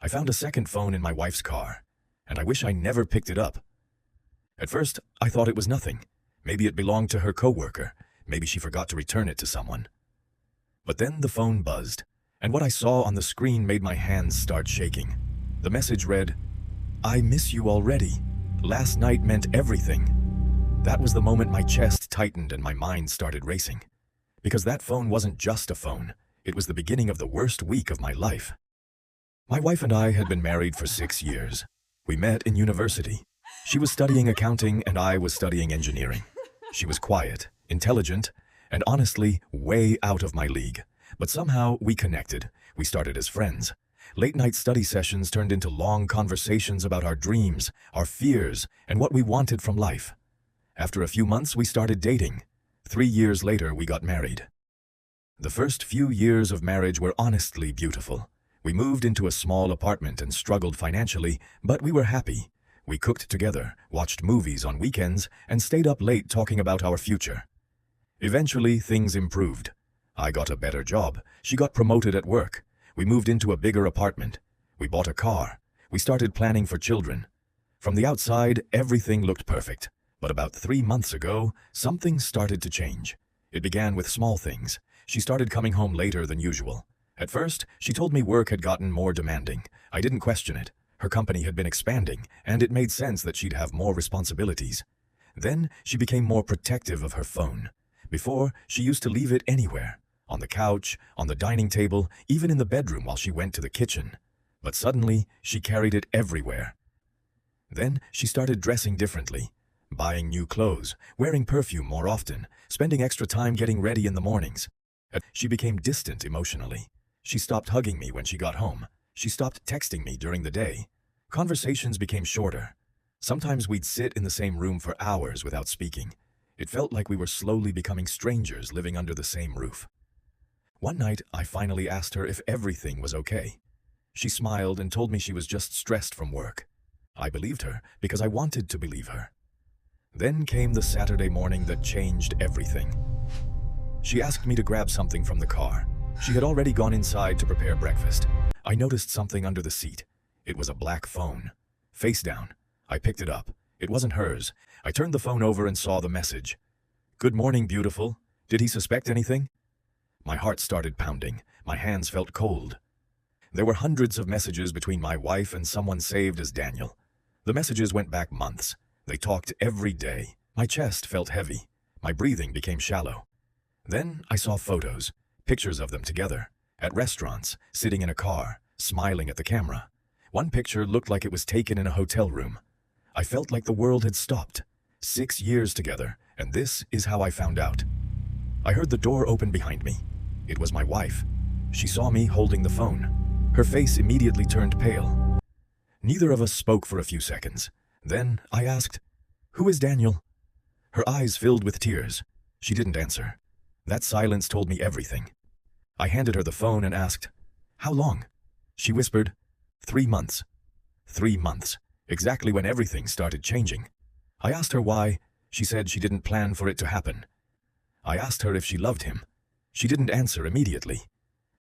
I found a second phone in my wife's car, and I wish I never picked it up. At first, I thought it was nothing. Maybe it belonged to her coworker. Maybe she forgot to return it to someone. But then the phone buzzed, and what I saw on the screen made my hands start shaking. The message read, "I miss you already. Last night meant everything." That was the moment my chest tightened and my mind started racing. Because that phone wasn't just a phone. It was the beginning of the worst week of my life. My wife and I had been married for 6 years. We met in university. She was studying accounting and I was studying engineering. She was quiet, intelligent, and honestly, way out of my league. But somehow we connected. We started as friends. Late-night study sessions turned into long conversations about our dreams, our fears, and what we wanted from life. After a few months, we started dating. 3 years later, we got married. The first few years of marriage were honestly beautiful. We moved into a small apartment and struggled financially, but we were happy. We cooked together, watched movies on weekends, and stayed up late talking about our future. Eventually, things improved. I got a better job. She got promoted at work. We moved into a bigger apartment. We bought a car. We started planning for children. From the outside, everything looked perfect. But about 3 months ago, something started to change. It began with small things. She started coming home later than usual. At first, she told me work had gotten more demanding. I didn't question it. Her company had been expanding, and it made sense that she'd have more responsibilities. Then, she became more protective of her phone. Before, she used to leave it anywhere. On the couch, on the dining table, even in the bedroom while she went to the kitchen. But suddenly, she carried it everywhere. Then, she started dressing differently. Buying new clothes, wearing perfume more often, spending extra time getting ready in the mornings. She became distant emotionally. She stopped hugging me when she got home. She stopped texting me during the day. Conversations became shorter. Sometimes we'd sit in the same room for hours without speaking. It felt like we were slowly becoming strangers living under the same roof. One night, I finally asked her if everything was okay. She smiled and told me she was just stressed from work. I believed her because I wanted to believe her. Then came the Saturday morning that changed everything. She asked me to grab something from the car. She had already gone inside to prepare breakfast. I noticed something under the seat. It was a black phone. Face down. I picked it up. It wasn't hers. I turned the phone over and saw the message. "Good morning, beautiful. Did he suspect anything?" My heart started pounding. My hands felt cold. There were hundreds of messages between my wife and someone saved as Daniel. The messages went back months. They talked every day. My chest felt heavy. My breathing became shallow. Then I saw photos, pictures of them together, at restaurants, sitting in a car, smiling at the camera. One picture looked like it was taken in a hotel room. I felt like the world had stopped. 6 years together, and this is how I found out. I heard the door open behind me. It was my wife. She saw me holding the phone. Her face immediately turned pale. Neither of us spoke for a few seconds. Then I asked, "Who is Daniel?" Her eyes filled with tears. She didn't answer. That silence told me everything. I handed her the phone and asked, "How long?" She whispered, 3 months. 3 months, exactly when everything started changing. I asked her why. She said she didn't plan for it to happen. I asked her if she loved him. She didn't answer immediately.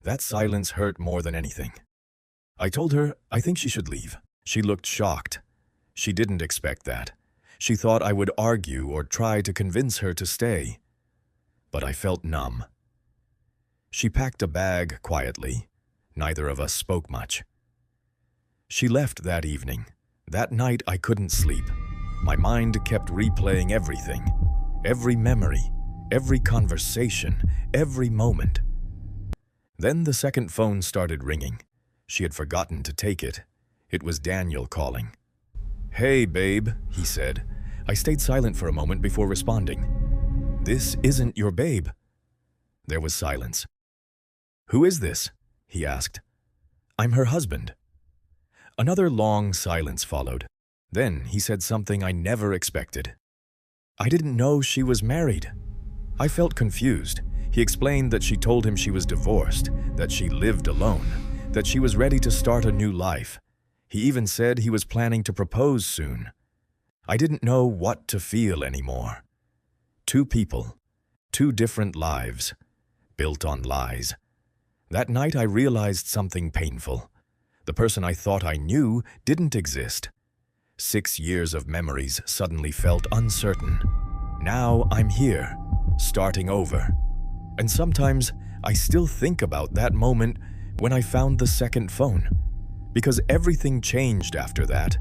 That silence hurt more than anything. I told her I think she should leave. She looked shocked. She didn't expect that. She thought I would argue or try to convince her to stay. But I felt numb. She packed a bag quietly. Neither of us spoke much. She left that evening. That night I couldn't sleep. My mind kept replaying everything. Every memory, every conversation, every moment. Then the second phone started ringing. She had forgotten to take it. It was Daniel calling. "Hey, babe," he said. I stayed silent for a moment before responding. "This isn't your babe." There was silence. "Who is this?" he asked. "I'm her husband." Another long silence followed. Then he said something I never expected. "I didn't know she was married." I felt confused. He explained that she told him she was divorced, that she lived alone, that she was ready to start a new life. He even said he was planning to propose soon. I didn't know what to feel anymore. 2 people, 2 different lives, built on lies. That night I realized something painful. The person I thought I knew didn't exist. 6 years of memories suddenly felt uncertain. Now I'm here, starting over. And sometimes I still think about that moment when I found the second phone, because everything changed after that.